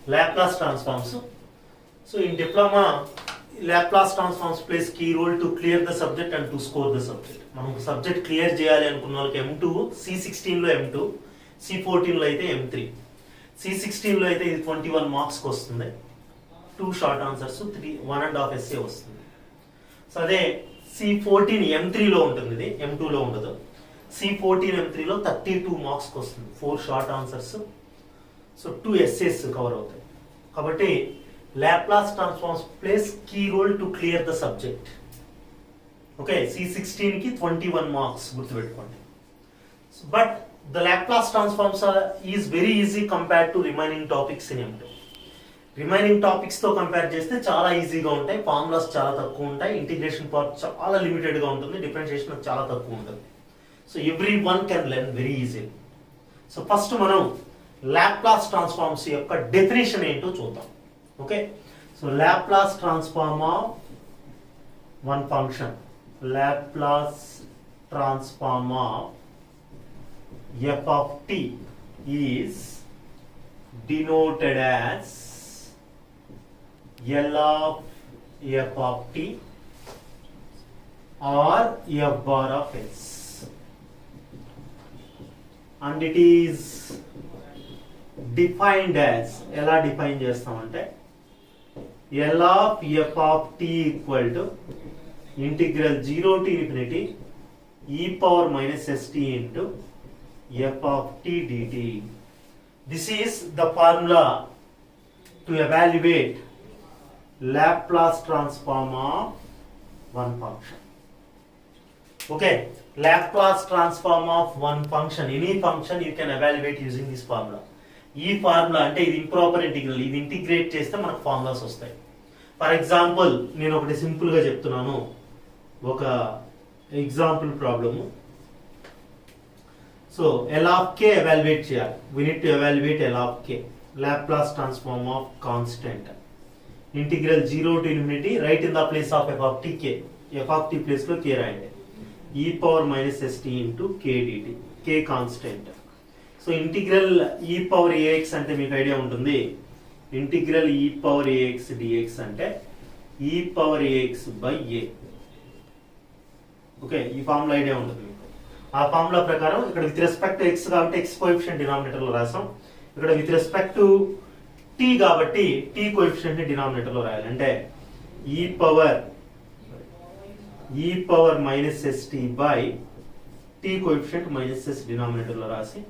Laplace transforms. So in diploma, Laplace transforms plays key role to clear the subject and to score the subject. మనం subject clear చేయాలి అనుకున్న వాళ్ళకి M2, C16లో M2, C14లో అయితే M3. C16లో అయితే ఇది 21 మార్క్స్కి వస్తుంది, 2 షార్ట్ ఆన్సర్స్, 1.5 essay వస్తుంది. సో అదే C14 M3లో ఉంటుంది, ఇది M2లో ఉండదు. C14 M3లో 32 మార్క్స్కి వస్తుంది, 4 short answers, so 2 essays cover అవుతాయి. కాబట్టి Laplace transforms plays key role to clear the subject. Okay, C16 కి 21 మార్క్స్ గుర్తుపెట్టుకోండి. But the Laplace transforms is very easy compared to remaining topics in M2. Remaining topics తో compare చేస్తే చాలా ఈజీగా ఉంటాయి, formulas చాలా తక్కువ ఉంటాయి, ఇంటిగ్రేషన్ పార్ట్ చాలా లిమిటెడ్ గా ఉంటుంది, డిఫరెన్షియేషన్ చాలా తక్కువ ఉంటుంది. So every one can learn very easy. So first మనం లాప్లాస్ ట్రాన్స్ఫార్మ్స్ యొక్క డెఫినేషన్ ఏంటో చూద్దాం. Okay, so Laplace transform of one function, Laplace transform of f of t is denoted as L of f of t or f bar of s, and it is defined as, ఎలా define చేస్తామంటే L of f of t equal to integral 0 to infinity e power minus st into f of t dt. This is the formula to evaluate Laplace transform of one function. Okay, Laplace transform of one function, any function you can evaluate using this formula. ఈ formula అంటే ఇది improper integral, ఇది integrate చేస్తే మనకు formulas వస్తాయి. For example నేను ఒకటి simple గా చెప్తున్నాను, ఒక example problem. So L of k evaluate చేయాలి. We need to evaluate L of k. Laplace transform of constant. Integral 0 to infinity, right in the place of f of t k. f of t place లో k రాయండి. e power minus st into k dt. k constant. So integral e power ax అంటే మీకు idea ఉంటుంది. Integral e power ax dx అంటే e power ax by a. Okay, ఈ formula idea ఉంటుంది. ఆ formula ప్రకారం ఇక్కడ విత్ రెస్పెక్ట్ టు ఎక్స్ కాబట్టి ఎక్స్ కోఎఫిషియంట్ డినామినేటర్ లో రాసాం, ఇక్కడ విత్ రెస్పెక్ట్ టు టీ కాబట్టి టీ కోఎఫిషియంట్ ని డినామినేటర్ లో రాయాలి. అంటే ఈ power minus ST by T coefficient minus S denominator లో రాసి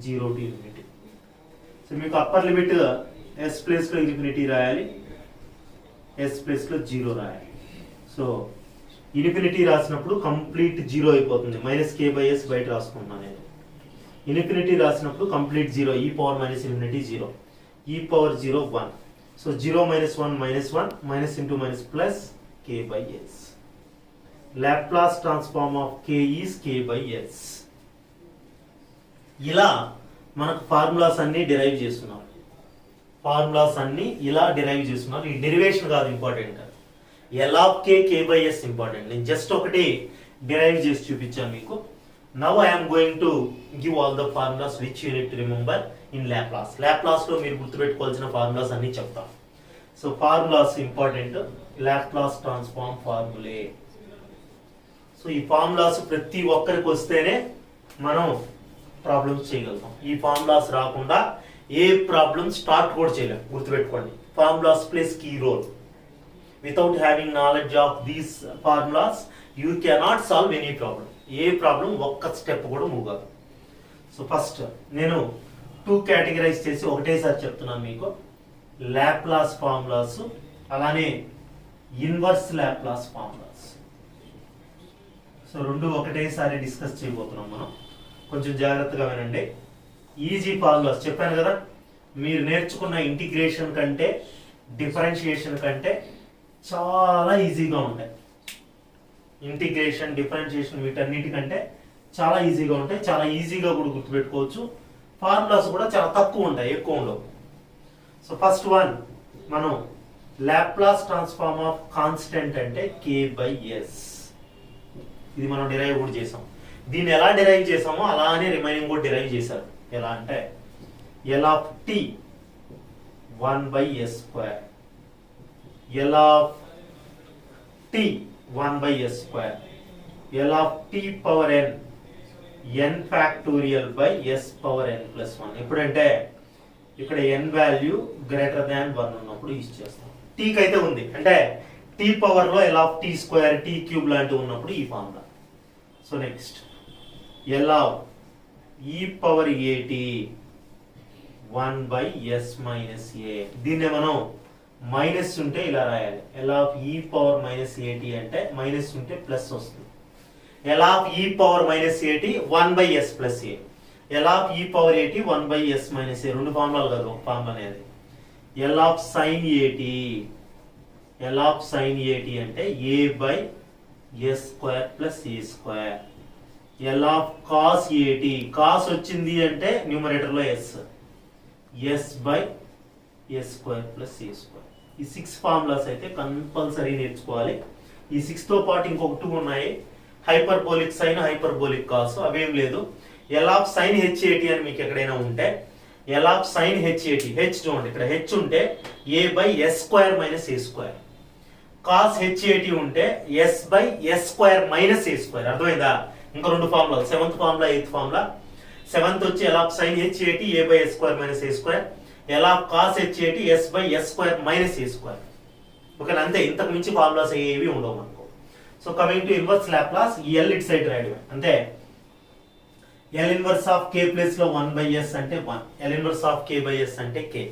0 టు ఇన్ఫినిటీ. సో మీకు అప్పర్ లిమిట్ ఎస్ ప్లేస్ లో ఇన్ఫినిటీ రాయాలి, ఎస్ ప్లేస్ లో 0 రాయాలి. సో ఇన్ఫినిటీ రాసినప్పుడు కంప్లీట్ 0 అయిపోతుంది, మైనస్ కే బై ఎస్ బయట రాసుకుంటున్నాను నేను. ఇన్ఫినిటీ రాసినప్పుడు కంప్లీట్ 0, ఈ పవర్ మైనస్ ఇన్ఫినిటీ 0, ఈ power 0 1. So 0 minus 1 minus 1, minus into minus plus K by S. Laplace transform of K is K by S. ఇలా మనకు formulas అన్ని డిరైవ్ చేస్తున్నారు, ఫార్ములాస్ అన్ని ఇలా డిరైవ్ చేస్తున్నారు. ఈ డెరివేషన్ కాదు important, L of k k by s important. నేను జస్ట్ ఒకటి డిరైవ్ చేసి చూపించాను మీకు. Now I am going to give all the formulas which you need to remember in Laplace. Laplace లో మీరు గుర్తుపెట్టుకోవాల్సిన ఫార్ములాస్ అన్ని చెప్తాను. So formulas important, Laplace transform formulae. So ఈ ఫార్ములాస్ ప్రతి ఒక్కరికి వస్తేనే మనం ప్రాబ్లమ్స్ చేయగలుగుతాం. ఈ ఫార్ములాస్ రాకుండా ఏ ప్రాబ్లమ్ స్టార్ట్ కూడా చేయలేం, గుర్తుపెట్టుకోండి. Formulas place key role. Without having knowledge of these formulas, you cannot solve any problem. A problem ఒక్క స్టెప్ కూడా మూవ్ కాదు. సో ఫస్ట్ నేను 2 కేటగిరైజ్ చేసి ఒకటేసారి చెప్తున్నాను మీకు. లాప్లాస్ ఫార్ములాస్, అలానే ఇన్వర్స్ లాప్లాస్ ఫార్ములాస్. సో రెండు ఒకటేసారి డిస్కస్ చేయబోతున్నాం మనం, కొంచెం జాగ్రత్తగా వినండి. ఈజీ ఫార్ములాస్ చెప్పాను కదా, మీరు నేర్చుకున్న ఇంటిగ్రేషన్ కంటే డిఫరెన్షియేషన్ కంటే చాలా ఈజీగా ఉంటాయి. ఇంటిగ్రేషన్, డిఫరెన్షియేషన్ వీటన్నిటికంటే చాలా ఈజీగా ఉంటాయి, చాలా ఈజీగా కూడా గుర్తుపెట్టుకోవచ్చు. ఫార్ములాస్ కూడా చాలా తక్కువ ఉంటాయి, ఎక్కువ ఉండవు. సో ఫస్ట్ వన్ మనం లాప్లాస్ ట్రాన్స్ఫార్మ్ ఆఫ్ కాన్స్టెంట్ అంటే k బై ఎస్. ఇది మనం డిరైవ్ కూడా చేసాం. దీన్ని ఎలా డిరైవ్ చేసామో అలానే రిమైనింగ్ కూడా డిరైవ్ చేశారు. ఎలా అంటే L of t 1 by s square. L of t 1 by s square. L of t power n n factorial by s power n plus 1. ఎప్పుడంటే ఇక్కడ n వాల్యూ గ్రేటర్ దాన్ 1 ఉన్నప్పుడు use చేస్తాం. t కి అయితే ఉంది అంటే t పవర్ లో l of t square t cube లాంటివి ఉన్నప్పుడు ఈ formula. So next L of e power at 1 by s minus a. దీన్నే మనం మైనస్ ఉంటే ఇలా రాయాలి. L of e power minus at అంటే మైనస్ ఉంటే ప్లస్ వస్తుంది. L of e power minus at 1 by s plus a. L of e power at 1 by s minus a. రెండు ఫార్ములాలు కాదు, ఒక ఫార్ములా అనేది. L of sin at. L of sin at అంటే a by s square plus a square. L of cos at. cos వచ్చింది అంటే numerator లో s. s by s square plus a square. ఈ 6 formulas అయితే compulsory నేర్చుకోవాలి. ఈ 6 తో పాటు ఇంకొక 2 ఉన్నాయి. హైపర్బోలిక్ సైన్, హైపర్బోలిక్ కాస్, అవేం లేదు. L of sin h at అని మీకు ఎక్కడైనా ఉంటే L of sin h at, h చూడండి ఇక్కడ h ఉంటే a by s square minus a square. cos h at ఉంటే s by s square minus a square. అర్థమైందా? ఇంకా రెండు formula, 7th formula 8th formula. 7th వచ్చి L of sin h at a by s square minus a square. L of cos h at s by s square minus a square. ఓకేనా? అంతే, ఇంతకు మించి formulas ఏవి ఉండవు మనకు. So coming to inverse Laplace, ఈ L it side రాయడమే అంతే. L inverse of k place లో 1 by s అంటే 1. L inverse of k by s అంటే k.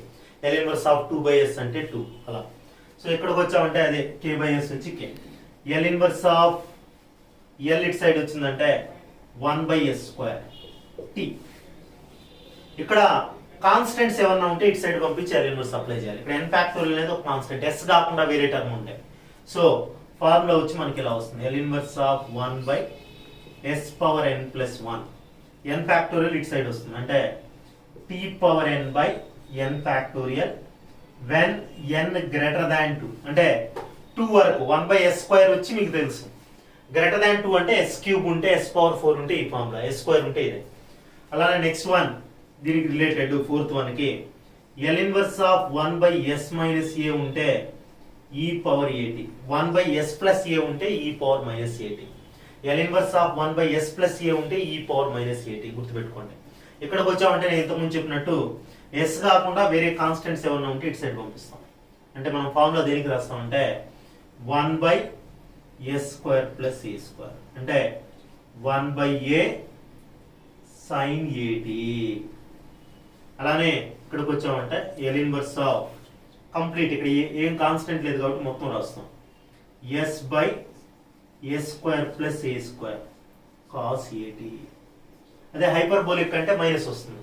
L inverse of 2 by s అంటే 2 అలా. సో ఇక్కడికి వచ్చామంటే అదే k by s నుంచి k. L inverse of L it side వచ్చిందంటే 1 by s స్క్వేర్ t. ఇక్కడ కాన్స్టెంట్స్ ఏమన్నా ఉంటే ఇటు సైడ్ పంపించి L ఇన్వర్స్ అప్లై చేయాలి. ఇక్కడ n ఫ్యాక్టోరియల్ అనేది ఒక కాన్స్టెంట్, s కాకుండా వేరే టర్మ్ ఉంటాయి. సో ఫార్ములా వచ్చి మనకి ఇలా వస్తుంది. L inverse of 1 by s power n plus 1. n factorial ఇటు సైడ్ వస్తుంది అంటే t power n by n factorial when n greater than 2 అంటే 2 వరకు 1 by s స్క్వేర్ వచ్చి మీకు తెలుసు. గ్రేటర్ దాన్ 2 అంటే s క్యూబ్ ఉంటే s పవర్ 4 ఉంటే ఈ ఫార్ములా, s స్క్వేర్ ఉంటే ఇదే. అలానే నెక్స్ట్ వన్ దీనికి రిలేటెడ్ 4th వన్ కి L inverse of 1 by s minus a ఉంటే e power at. 1 by s plus a ఉంటే e power minus at. L inverse of 1 by s plus a ఉంటే e power minus at. గుర్తుపెట్టుకోండి. ఇక్కడికి వచ్చామంటే నేను ఇంతకుముందు చెప్పినట్టు s కాకుండా వేరే కాన్స్టెంట్స్ ఏమన్నా ఉంటే ఇటు సైడ్ పంపిస్తాం. అంటే మనం ఫార్ములా దేనికి రాస్తామంటే 1 by s square plus a square అంటే 1 by a sin at. అలానే ఇక్కడికి వచ్చామంటే L ఇన్వర్స్ ఆఫ్ కంప్లీట్, ఇక్కడ ఏం కాన్స్టెంట్ లేదు కాబట్టి మొత్తం రాస్తాం. s by s square plus a square cos at. అదే హైపర్బోలిక్ అంటే మైనస్ వస్తుంది.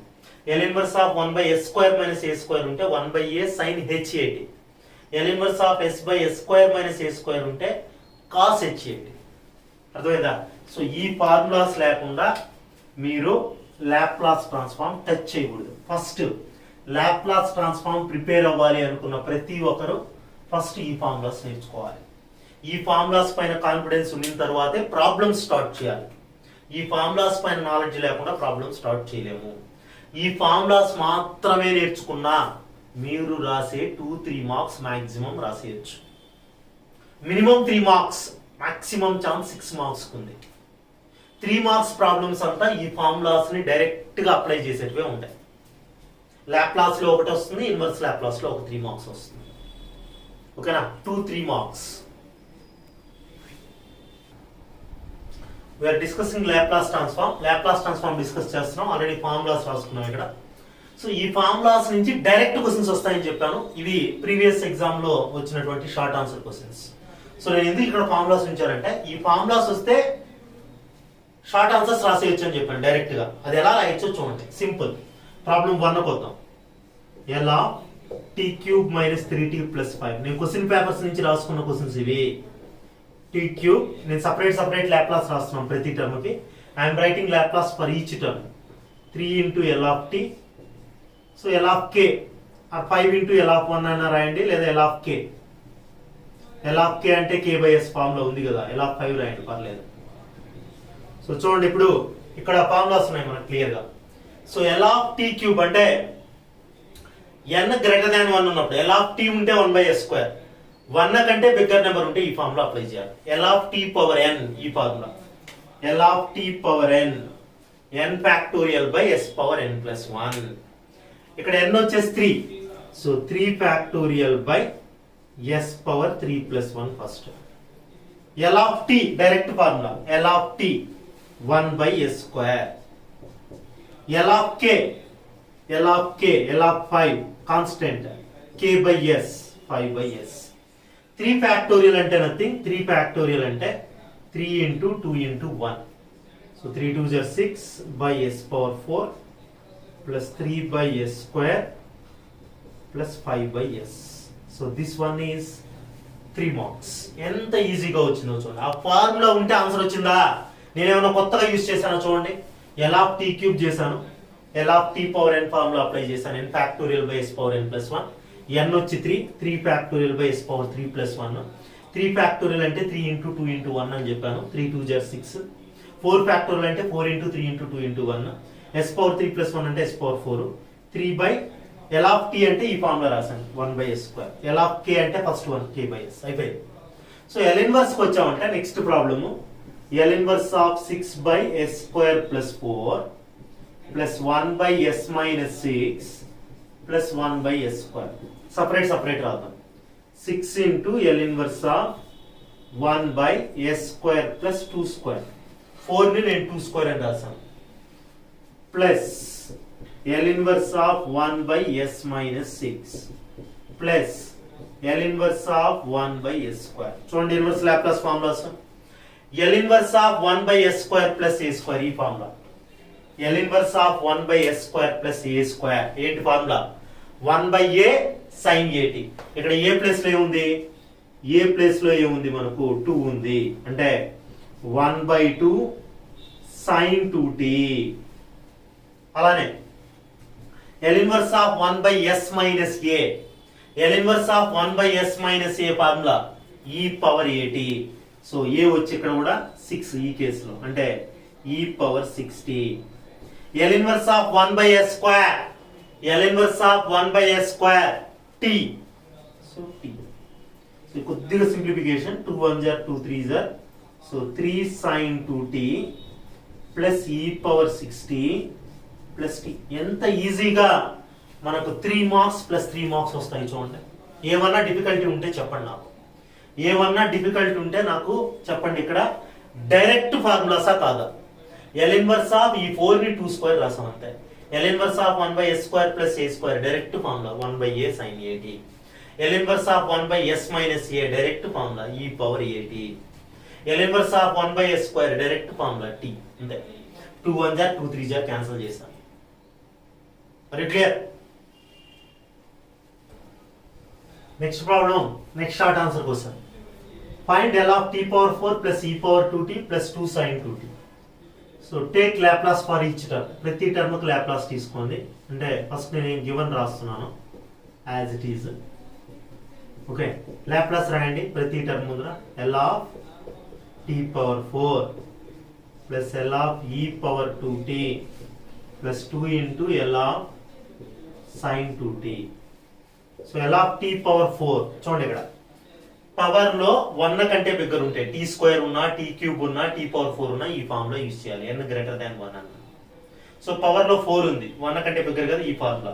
L inverse of 1 by s square minus a square ఉంటే 1 by a sin h at. L inverse of s by s square minus a square ఉంటే cos h at. అర్థమైందా? So ఈ formulas లేకుండా మీరు Laplace transform touch చేయకూడదు. First Laplace transform prepare అవ్వాలి అనుకున్న ప్రతి ఒక్కరు ఫస్ట్ ఈ ఫార్ములాస్ నేర్చుకోవాలి. ఈ ఫార్ములాస్ పైన కాన్ఫిడెన్స్ ఉన్న తర్వాతే ప్రాబ్లమ్స్ స్టార్ట్ చేయాలి. ఈ ఫార్ములాస్ పైన నాలెడ్జ్ లేకుండా ప్రాబ్లమ్ స్టార్ట్ చేయలేము. ఈ ఫార్ములాస్ మాత్రమే నేర్చుకున్నా మీరు రాసే 2-3 మార్క్స్ మాక్సిమం రాసేయచ్చు. Minimum 3 marks, maximum chance 6 marks ఉంది. 3 మార్క్స్ ప్రాబ్లమ్స్ అంతా ఈ ఫార్ములాస్ ని డైరెక్ట్ గా అప్లై చేసేటివే ఉంటాయి. లాప్లాస్ లో ఒకటి వస్తుంది, ఇన్వర్స్ లాప్లాస్ లో ఒక 3 మార్క్స్ వస్తుంది. ఓకేనా? 2-3 marks. We are discussing Laplace transform. Laplace transform discuss చేస్తున్నాం, ఆల్రెడీ ఫార్ములాస్ రాసుకున్నాం ఇక్కడ. సో ఈ ఫార్ములాస్ నుంచి డైరెక్ట్ క్వశ్చన్స్ వస్తాయని చెప్పాను. ఇవి ప్రీవియస్ ఎగ్జామ్ లో వచ్చినటువంటి షార్ట్ ఆన్సర్ క్వశ్చన్స్. సో నేను ఎందుకు ఇక్కడ ఫార్ములాస్ ఉంచానంటే ఈ ఫార్ములాస్ వస్తే షార్ట్ ఆన్సర్స్ రాసేయచ్చు అని చెప్పాను డైరెక్ట్ గా. అది ఎలా రాయొచ్చో చూడండి. సింపుల్. ప్రాబ్లం 1 కొద్దాం. ఎలా t cube minus 3t plus 5. నేను క్వశ్చన్ పేపర్స్ నుంచి రాసుకున్న క్వశ్చన్స్ ఇవి. t క్యూబ్ నేను సపరేట్ లాప్లాస్ రాస్తున్నాను ప్రతి టర్మ్ కి. I'm writing Laplace for each term. 3 into L of t. So L of k or 5 into L of 1 అన్న రాయండి, లేదా L of k. L of k అంటే k by s ఫార్మ్ లో ఉంది కదా, L of 5 రాయండి పర్లేదు. సో చూడండి ఇప్పుడు ఇక్కడ ఫార్ములాస్ ఉన్నాయి మనకు క్లియర్ గా. So L of t cube అంటే n గ్రేటర్ దాన్ 1 ఉన్నప్పుడు ఎల్ ఆఫ్ టీ ఉంటే 1/s², 1 కంటే బిగ్గర్ నెంబర్ ఉంటే ఈ ఫార్ములా అప్లై చేయాలి. L of T power n, ఈ formula L of T power n n factorial by s power n plus 1. ఇక్కడ n వచ్చేసి 3, so 3 factorial by s power 3 plus 1 first. L of T direct formula L of T 1/s². L of K L of K L of 5 constant k/s 5/s. 3 factorial అంటే nothing, 3 factorial అంటే 3 into 2 into 1. So 3 2s are 6 by s power 4 plus 3/s² plus 5/s. So this one is 3 marks. ఎంత ఈజీగా వచ్చిందో చూడండి. ఆ formula ఉంటే answer వచ్చిందా? నేనేమైనా కొత్తగా యూజ్ చేశానో చూడండి. ఎల్ ఆఫ్ టీ క్యూబ్ చేశాను, L of T power n formula apply చేశాను, n factorial by s power n plus 1. n వచ్చి 3 factorial by s power 3 plus 1. 3 factorial అంటే 3 into 2 into 1 అని చెప్పాను, 3 2s are 6. 4 ఫ్యాక్టోరియల్ అంటే 4 into 3 into 2 into 1. s power 3 plus 1 అంటే s power 4. 3 by L of T అంటే ఈ formula రాశాను 1/s². L of కే అంటే ఫస్ట్ 1 k/s అయిపోయింది. సో ఎల్ ఇన్వర్స్ కి వచ్చామంటే next problem L inverse of 6/s² plus 4 plus 1/s minus 6 plus 1/s². Separate రాద్దాం. 6 into L inverse of 1/s² plus 2². 4 ని నేను 2² అని రాశాను plus L inverse of 1/s minus 6 plus L inverse of 1/s². చూడండి inverse Laplace formulas. L inverse of 1/s² plus a² ఈ formula. L inverse of 1/s² plus a² ఏంటి formula? 1/a sin at. ఇక్కడ ఏ place లో ఏముంది? ఏ place లో ఏముంది? మనకు 2 ఉంది, అంటే 1/2 sin 2t. అలానే L inverse of 1/s minus a. L inverse of 1/s minus a formula e power at. So a వచ్చి ఇక్కడ కూడా 6 ఈ కేసులో, అంటే e power 60. L inverse of 1/s², L inverse of 1/s² t. So t. So కొద్దిగా simplification, 2 1s are 2 3s are, so 3 sin 2t plus e power 60 plus t. ఎంత ఈజీగా మనకు 3 మార్క్స్ ప్లస్ 3 మార్క్స్ వస్తాయి చూడండి. ఏమన్నా డిఫికల్టీ ఉంటే చెప్పండి నాకు, ఏమన్నా డిఫికల్టీ ఉంటే నాకు చెప్పండి. ఇక్కడ డైరెక్ట్ ఫార్ములాసా కాదా? ఎల్ ఇన్వర్స్ ఆఫ్ ఈ 4 ని 2² రాసాం అంతే. L inverse of 1/s² plus a² direct formula 1/a sin at. L inverse of 1/s minus a direct formula e power at. L inverse of 1/s² direct formula t అంతే. 2 1s are 2 3s are cancel చేస్తాను. మరి clear? Next problem, next short answer కోసం. Find L of t power 4 plus e power 2t plus 2 sin 2t. So take Laplace for each term. ప్రతి term కు Laplace తీసుకోండి. అంటే first నేను given రాస్తున్నాను as it is. Okay, Laplace రాయండి ప్రతి term ముందర. L of t power 4 plus L of e power 2t plus 2 into L of sin 2t. So L of t power 4 చూడండి, ఇక్కడ పవర్ లో 1 కంటే బిగ్గర్ ఉంటాయి. t² ఉన్నా, t³ ఉన్నా, t పవర్ 4 ఉన్నా ఈ ఫార్ములా యూజ్ చేయాలి. n గ్రేటర్ దాన్ 1 అన్న. సో పవర్ లో 4 ఉంది, 1 కంటే బిగ్గర్ కదా ఈ ఫార్ములా.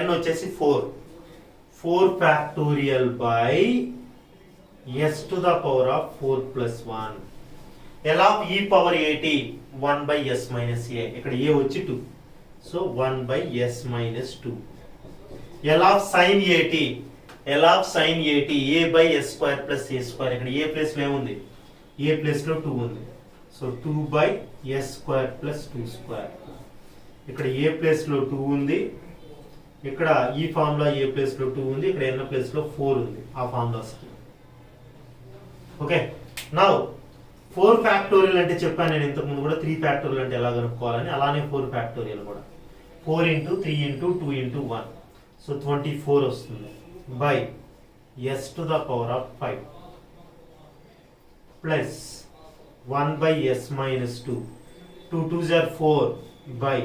n వచ్చేసి 4 factorial by s to the power of 4 plus 1. L of e power at 1/s minus a. ఇక్కడ a వచ్చి 2, so 1/s minus 2. L of sin at, L of sin at a/s² plus a². ఇక్కడ ఏ place లో ఏముంది? ఏ place లో 2 ఉంది, so 2/s² plus 2². ఇక్కడ ఏ place లో 2 ఉంది, ఇక్కడ ఈ ఫార్ములా ఏ ప్లేస్ లో 2 ఉంది, ఇక్కడ ఎన్న ప్లేస్ లో 4 ఉంది ఆ ఫార్ములాస్. ఓకే, నౌ 4 ఫ్యాక్టోరియల్ అంటే చెప్పాను నేను ఇంతకు ముందు కూడా 3 ఫ్యాక్టోరియల్ అంటే ఎలా కనుక్కోవాలని. అలానే 4 ఫ్యాక్టోరియల్ కూడా 4 into 3 into 2 into 1, సో 24 వస్తుంది by s to the power of 5 plus 1/s minus 2. 2 2s are 4 by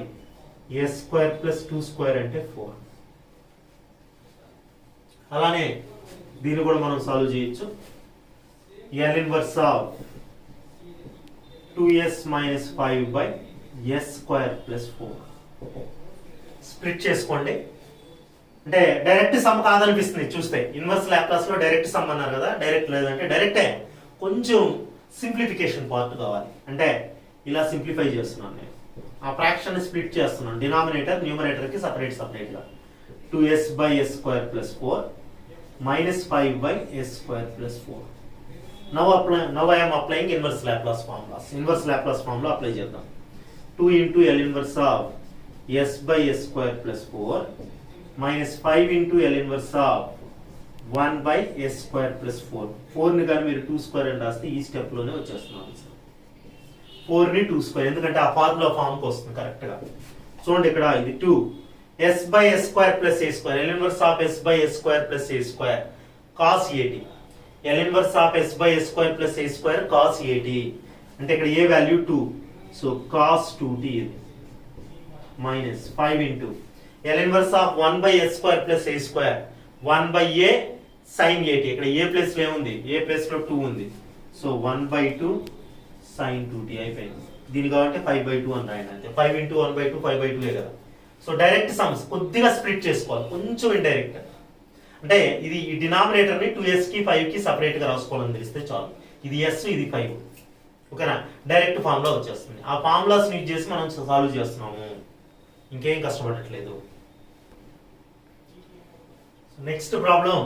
s² plus 2² అంటే 4. అలానే దీన్ని కూడా మనం సాల్వ్ చేయొచ్చు. L inverse of 2s minus 5 by s square plus 4. Split చేసుకోండి. అంటే డైరెక్ట్ సమ్ కాదనిపిస్తుంది చూస్తే. ఇన్వర్స్ లాప్లాస్ లో డైరెక్ట్ సమ్ అన్నారు కదా, డైరెక్ట్ లేదంటే డైరెక్టే. కొంచెం సింప్లిఫికేషన్ పార్ట్ కావాలి. అంటే ఇలా సింప్లిఫై చేస్తున్నాను నేను. ఆ ఫ్రాక్షన్ స్ప్లిట్ చేస్తున్నాను. డినామినేటర్ న్యూమరేటర్ కి సపరేట్ గా 2s by s square plus 4 minus 5 by s square plus 4. Now I am applying inverse Laplace formulas. Inverse Laplace formula apply చేద్దాం. 2 into L inverse of s by s square plus 4 minus 5 into L inverse of 1 by s square plus 4. 4 ని కానీ మీరు 2 square అని రాస్తే ఈ step లోనే వచ్చేస్తున్నాం. 4 ని 2 స్క్వేర్, ఎందుకంటే ఆ ఫార్ములా ఫామ్ కి వస్తుంది కరెక్ట్ గా. చూడండి ఇక్కడ ఇది 2 s by s square plus a square. L inverse of s by s square plus a square cos 80. L inverse of s by s square plus a square cos 80. అంటే ఇక్కడ a value 2, so cos 2t ఇది minus 5 into L inverse of 1 by s square plus a square 1 by a sin 80. ఇక్కడ a place లో ఏముంది, a place లో 2 ఉంది, so 1 by 2 sin 2t అయిపోయింది. దీని కాబట్టి 5 by 2 అని రాయండి అంతే. 5 into 1 by 2 5 by 2 కదా. సో డైరెక్ట్ సమ్స్ కొద్దిగా స్ప్లిట్ చేసుకోవాలి, కొంచెం ఇండైరెక్ట్. అంటే ఇది ఈ డినామినేటర్ ని 2s కి 5 కి సపరేట్ గా రాసుకోవాలని తెలిస్తే చాలు. ఇది s, ఇది 5, ఓకేనా. డైరెక్ట్ ఫార్ములా వచ్చేస్తుంది. ఆ ఫార్ములాస్ యూజ్ చేసి మనం సాల్వ్ చేస్తున్నాము, ఇంకేం కష్టపడట్లేదు. Next problem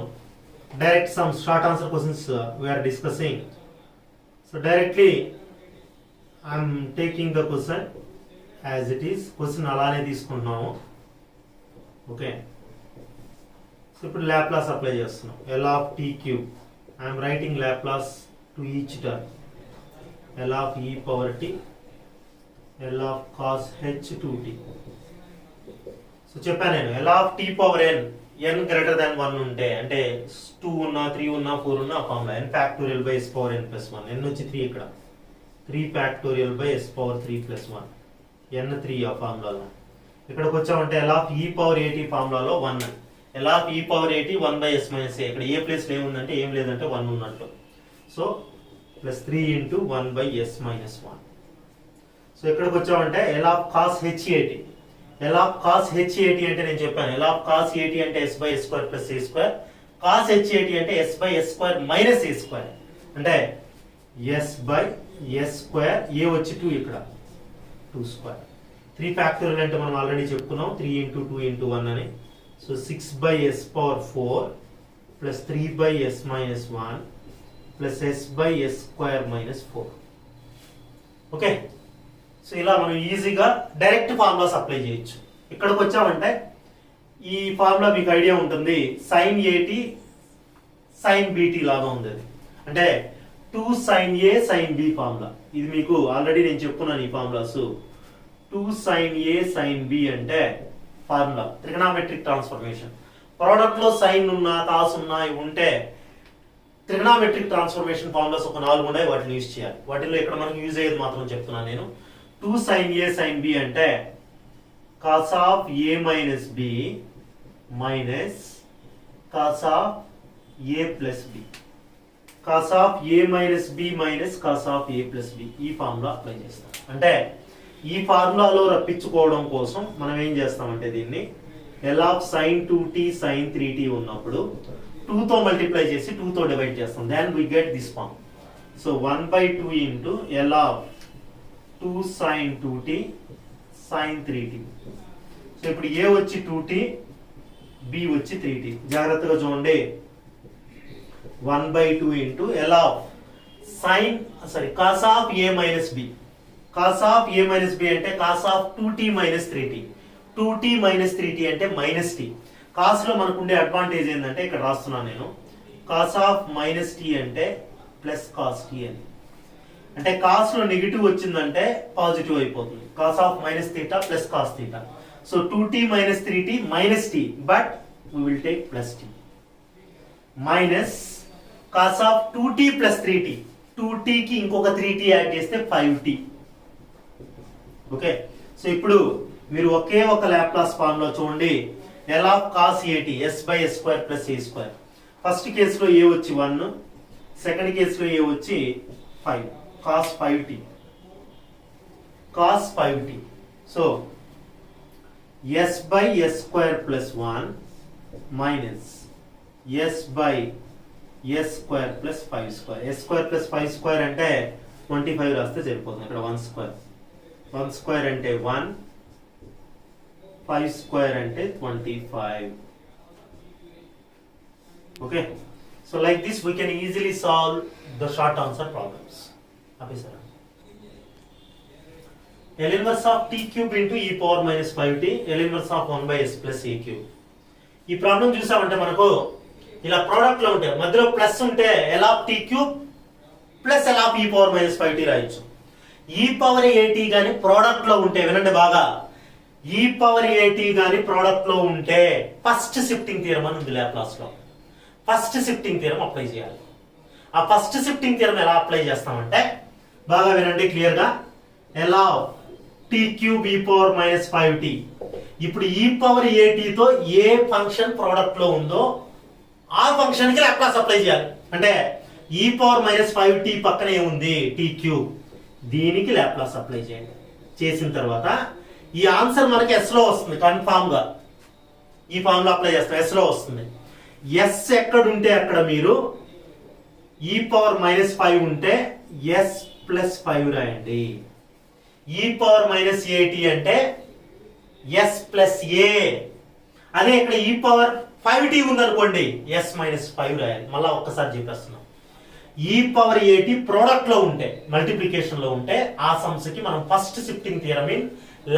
direct some short answer questions we are discussing. So directly I'm taking the question as it is. Question అలానే తీసుకుంటున్నాము, ఓకే. సో ఇప్పుడు లాప్లాస్ అప్లై చేస్తున్నాం. L of t cube, I'm writing Laplace to each term. L of e power t, L of cos h 2t. So చెప్పాను నేను L of t power n, n greater than 1 ఉంటే, అంటే 2 ఉన్నా 3 ఉన్నా 4 ఉన్నా formula n factorial by s power n plus 1. n వచ్చి 3, ఇక్కడ 3 factorial by s power 3 plus 1, n 3 ఆ ఫార్ములాలో. ఇక్కడికి వచ్చామంటే L of e power 80 ఫార్ములాలో 1, L of e power 80 1 by s minus a. ఇక్కడ ఏ ప్లేస్ లో ఏముందంటే ఏం లేదంటే 1 ఉన్నట్లు, so plus 3 into 1 by s minus 1. So ఇక్కడికి వచ్చామంటే L of cos h 80. L of cos h 80 అంటే నేను చెప్పాను, L of cos 80 అంటే s by s square plus a square, cos h 80 అంటే s by s square minus a square. అంటే s by s square, a వచ్చి 2, ఇక్కడ 2 square. 3 factorial అంటే మనం ఆల్రెడీ చెప్పుకున్నాం, 3 into 2 into 1 అని. So 6 by s power 4 plus 3 by s minus 1 plus s by s square minus 4. Okay. So ఇలా మనం ఈజీగా డైరెక్ట్ ఫార్ములాస్ అప్లై చేయొచ్చు. ఇక్కడికి వచ్చామంటే ఈ ఫార్ములా మీకు ఐడియా ఉంటుంది, sin 80 sin bt లాగా ఉంది. అంటే 2 sin a sin b formula. ఇది మీకు ఆల్రెడీ నేను చెప్పుకున్నాను ఈ formulas. 2 sin a sin b అంటే ఫార్ములా ట్రిగనామెట్రిక్ ట్రాన్స్ఫర్మేషన్. ప్రోడక్ట్ లో సైన్ ఉన్నా కాస్ ఉన్నా ఉంటే ట్రిగనామెట్రిక్ ట్రాన్స్ఫర్మేషన్ ఫార్ములాస్ ఒక 4 ఉన్నాయి, వాటిని యూజ్ చేయాలి. వాటిలో ఇక్కడ మనకు యూజ్ అయ్యేది మాత్రం చెప్తున్నాను నేను. 2 sin a sin b అంటే cos of a minus b minus cos of a plus b. cos of a minus b minus cos of a plus b, ఈ ఫార్ములా అప్లై చేస్తాం. అంటే ఈ ఫార్ములాలో రప్పించుకోవడం కోసం మనం ఏం చేస్తామంటే దీన్ని L of sin 2t sin 3t ఉన్నప్పుడు 2 తో మల్టిప్లై చేసి 2 తో డివైడ్ చేస్తాం. Then we get this form. So 1/2 into L of 2 sin 2t sin 3t. సో ఇప్పుడు a వచ్చి 2t, b వచ్చి 3t. జాగ్రత్తగా చూడండి. 1/2 into L of cos of a minus b. cos of a minus b అంటే cos of 2t minus 3t. 2t minus 3t అంటే minus t. Cos లో మనకు ఉండే అడ్వాంటేజ్ ఏంటంటే ఇక్కడ రాస్తున్నాను నేను, cos of minus t అంటే ప్లస్ cos t అని. అంటే కాస్ లో నెగిటివ్ వచ్చిందంటే పాజిటివ్ అయిపోతుంది. cos of minus theta plus cos theta. So 2t minus 3t minus t, but we will take plus t. Minus cos of 2t plus 3t. 2t కి ఇంకొక 3t add చేస్తే 5t. Okay. So ఇప్పుడు మీరు ఒకే ఒక Laplace formula చూడండి. L of cos 80 s by s square plus a square. First కేసులో ఏ వచ్చి 1, second కేసులో ఏ వచ్చి 5, cos 5t, cos 5t. So s by s square plus 1 minus s by s square plus 5 square. s square plus 5 square అంటే 25 రాస్తే సరిపోతుంది. ఇక్కడ 1 square, 1 square అంటే 1, 5 square అంటే 25. Okay, so like this we can easily solve the short answer problems. Abhi sir, L inverse of t cube into e power minus 5t, L inverse of 1 by s plus a cube. ఈ problem చూసామంటే మనకు ఇలా product లో ఉంటే మధ్యలో plus ఉంటే L of t cube plus L of e power minus 5t రాయొచ్చు. e power at గాని ప్రోడక్ట్ లో ఉంటే, వినండి బాగా, e power at గాని ప్రోడక్ట్ లో ఉంటే ఫస్ట్ షిఫ్టింగ్ థియరం అని ఉంది లాప్లాస్ లో. ఫస్ట్ షిఫ్టింగ్ థియరం అప్లై చేయాలి. ఆ ఫస్ట్ షిఫ్టింగ్ థియరం ఎలా అప్లై చేస్తామంటే బాగా వినండి క్లియర్ గా. L of t cube e power minus 5t. ఇప్పుడు e power at తో ఏ ఫంక్షన్ ప్రోడక్ట్ లో ఉందో ఆ ఫంక్షన్ కి లాప్లాస్ అప్లై చేయాలి. అంటే e power minus 5t పక్కనే ఉంది t cube, దీనికి లాప్లాస్ అప్లై చేయండి. చేసిన తర్వాత ఈ ఆన్సర్ మనకి s లో వస్తుంది కన్ఫామ్ గా. ఈ ఫామ్ లో అప్లై చేస్తాం, s లో వస్తుంది. s ఎక్కడ ఉంటే అక్కడ మీరు e power minus 5 ఉంటే s plus 5 రాయండి. e power minus at అంటే s plus a. అదే ఇక్కడ e power 5t ఉందనుకోండి s minus 5 రాయాలి. మళ్ళా ఒక్కసారి చెప్పేస్తున్నాం. e power at ప్రోడక్ట్ లో ఉంటే, మల్టిప్లికేషన్ లో ఉంటే ఆ సంఖ్యకి మనం first shifting theorem in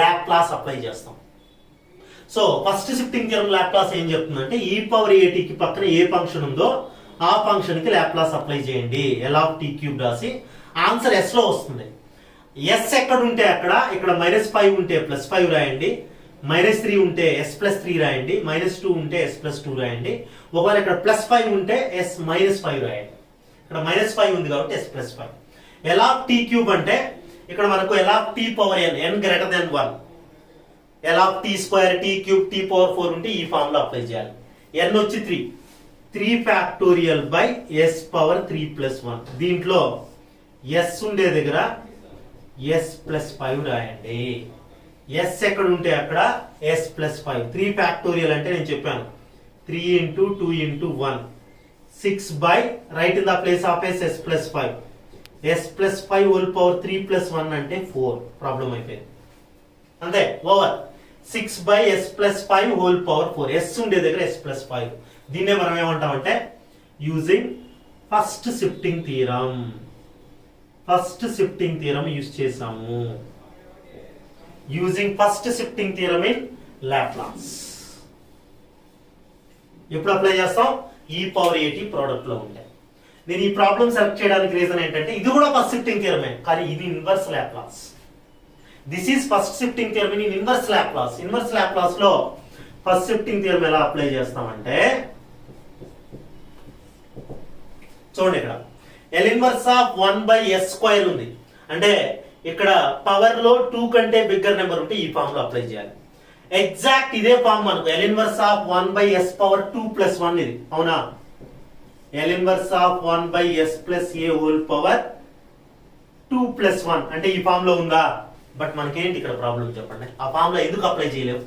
Laplace apply చేస్తాం. So first shifting theorem Laplace ఏం చెప్తుందంటే e power at కి పక్కన ఏ ఫంక్షన్ ఉందో ఆ ఫంక్షన్ కి లాప్లాస్ అప్లై చేయండి. L of t cube రాసి ఆన్సర్ s లో వస్తుంది. s ఎక్కడ ఉంటే అక్కడ, ఇక్కడ -5 ఉంటే +5 రాయండి, -3 ఉంటే s + 3 రాయండి, -2 ఉంటే s + 2 రాయండి. ఒకవేళ ఇక్కడ +5 ఉంటే s - 5 రాయండి. ఇక్కడ -5 ఉంది కాబట్టి s + 5. L of t cube అంటే ఇక్కడ మనకు L of t power n greater than 1, L of t square t cube t power 4 ఉంటే ఈ ఫార్ములా అప్లై చేయాలి. n వచ్చి 3 ఫ్యాక్టోరియల్ బై s పవర్ 3 + 1. దీంట్లో s ఉండే దగ్గర s + 5 రాయండి. s ఎక్కడ ఉంటే అక్కడ s + 5. 3 ఫ్యాక్టోరియల్ అంటే నేను చెప్పాను 3 × 2 × 1, 6 by right in the place of s + 5. s + 5 whole power 3 + 1 అంటే 4. ప్రాబ్లం అయిపోయింది అంతే, over. 6 by s + 5 whole power 4. s ఉండే దగ్గర s + 5. దీన్నే మనం ఏమంటామంటే using first shifting theorem. First shifting theorem use చేసాము. Using first shifting theorem in Laplace. ఎప్పుడు అప్లై చేస్తాం? e power at ప్రోడక్ట్ లో ఉంటాయి. నేను ఈ ప్రాబ్లం సెలెక్ట్ చేయడానికి రీజన్ ఏంటంటే ఇది కూడా ఫస్ట్ షిఫ్టింగ్ థియరమే, కానీ ఇది inverse Laplace. This is first shifting theorem in inverse Laplace. Inverse Laplace లో ఫస్ట్ షిఫ్టింగ్ థియరం ఎలా అప్లై చేస్తామంటే చూడండి, ఇక్కడ L inverse of 1 by s square ఉంది. అంటే ఇక్కడ పవర్ లో 2 కంటే బిగ్గర్ నెంబర్ ఉంటే ఈ ఫామ్ లో అప్లై చేయాలి. ఎగ్జాక్ట్ ఇదే ఫామ్ మనకు L inverse of 1 by s power 2 + 1 ఇది, అవునా? L inverse of 1 by s plus a whole power 2 + 1 అంటే ఈ ఫామ్ లో ఉందా? బట్ మనకేంటి ఇక్కడ ప్రాబ్లం చెప్పండి, ఆ ఫామ్ లో ఎందుకు అప్లై చేయలేవు?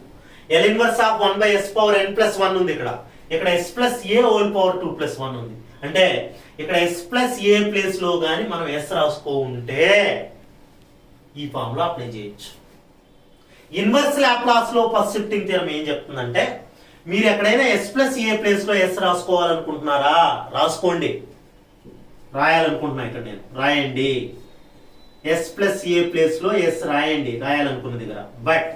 L inverse of 1 by s power n + 1 ఉంది. ఇక్కడ s plus a whole power 2 + 1 ఉంది. అంటే ఇక్కడ s plus a ప్లేస్ లో గాని మనం s రాసుకో ఉంటే ఈ ఫామ్ లో అప్లై చేయొచ్చు. ఇన్వర్స్ లాప్లాస్ లో ఫస్ట్ షిఫ్టింగ్ థియరం ఏం చెప్తుందంటే మీరు ఎక్కడైనా s plus a ప్లేస్ లో s రాసుకోవాలనుకుంటున్నారా? రాసుకోండి. రాయాలనుకుంటున్నా ఇక్కడ నేను, రాయండి. s plus a ప్లేస్ లో s రాయండి రాయాలనుకున్న దగ్గర. But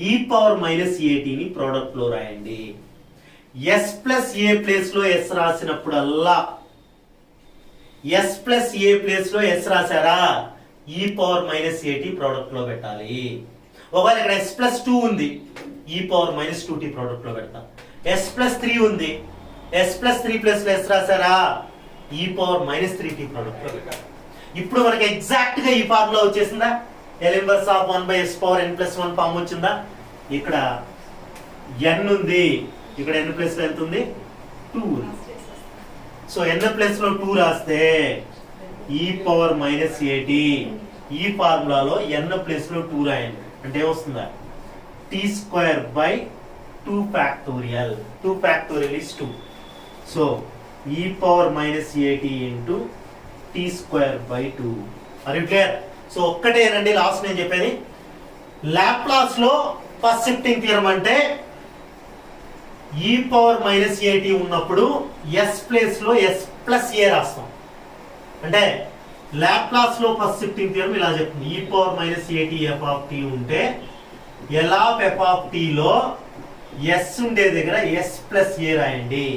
e power minus at ని ప్రోడక్ట్ లో రాయండి. s plus a ప్లేస్ లో s రాసినప్పుడల్లా s plus a place లో s రాసారా e power minus at product లో పెట్టాలి. ఒకవేళ ఇక్కడ s plus 2 ఉంది, e power minus 2t product లో పెడతా. s plus 3 ఉంది, s plus 3 ప్లేస్ లో s రాసారా e power minus 3t product లో పెట్టాలి. ఇప్పుడు మనకి ఎగ్జాక్ట్ గా ఈ ఫార్ములా వచ్చేసిందా? L inverse of 1 by s power n plus 1 form వచ్చిందా? ఇక్కడ n ఉంది, ఇక్కడ n ప్లేస్ లో ఎంత ఉంది? 2 ఉంది. సో ఎన్ ప్లేస్ లో 2 రాస్తే e పవర్ మైనస్ ఏటీ, ఈ ఫార్ములాలో ఎన్ ప్లేస్ లో 2 రాయండి అంటే ఏమొస్తుందా t square by 2 factorial. 2 factorial is 2. So e power minus a t into t square by 2. Are you clear? So ఒక్కటేనండి లాస్ట్ నేను చెప్పేది. లాప్లాస్ లో ఫస్ట్ షిఫ్టింగ్ థియరం అంటే e పవర్ మైనస్ ఏటీ ఉన్నప్పుడు s ప్లేస్ లో s ప్లస్ ఏ రాస్తాం. అంటే Laplace లో ఫస్ట్ షిఫ్టింగ్ థియరం ఇలా చెప్తుంది. e power minus a t F of T ఉంటే L of F of T లో s ఉండే దగ్గర s ప్లస్ ఏ రాయండి.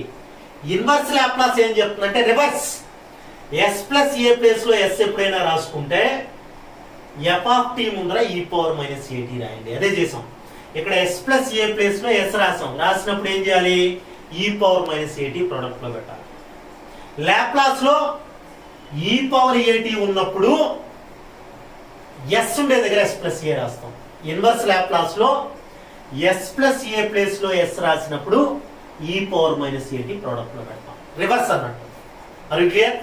ఇన్వర్స్ లాప్లాస్ ఏం చెప్తుందంటే reverse. s plus a place లో s ఎప్పుడైనా రాసుకుంటే ఎఫ్ ఆఫ్ టీ ముందర e పవర్ మైనస్ ఏటీ రాయండి. అదే చేసాం. ఇక్కడ s ప్లస్ ఏ ప్లేస్ లో s రాసాం. రాసినప్పుడు ఏం చేయాలి e power minus a t product లో పెట్టాలి. లాప్లాస్ లో e పవర్ ఏటీ ఉన్నప్పుడు s ఉండే దగ్గర s ప్లస్ ఏ రాస్తాం. ఇన్వర్స్ లాప్లాస్ లో s ప్లస్ ఏ ప్లేస్ లో s రాసినప్పుడు e power minus a t product లో పెడతాం. రివర్స్ అన్నట్టు. Are you clear?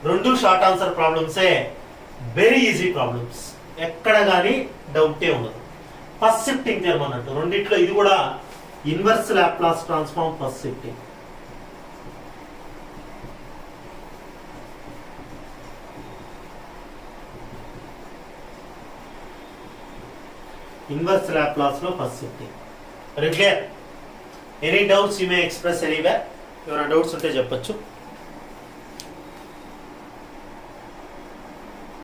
రెండు షార్ట్ ఆన్సర్ ప్రాబ్లమ్సే, వెరీ ఈజీ ప్రాబ్లమ్స్, ఎక్కడ కానీ డౌటే ఉండదు. ఫస్ట్ షిఫ్టింగ్ థియరం అన్నట్టు రెండిట్లో ఇది కూడా inverse Laplace transform first shifting. Inverse Laplace లో first shifting. Very clear? Any doubts you may express anywhere. ఏమైనా డౌట్స్ ఉంటే చెప్పొచ్చు.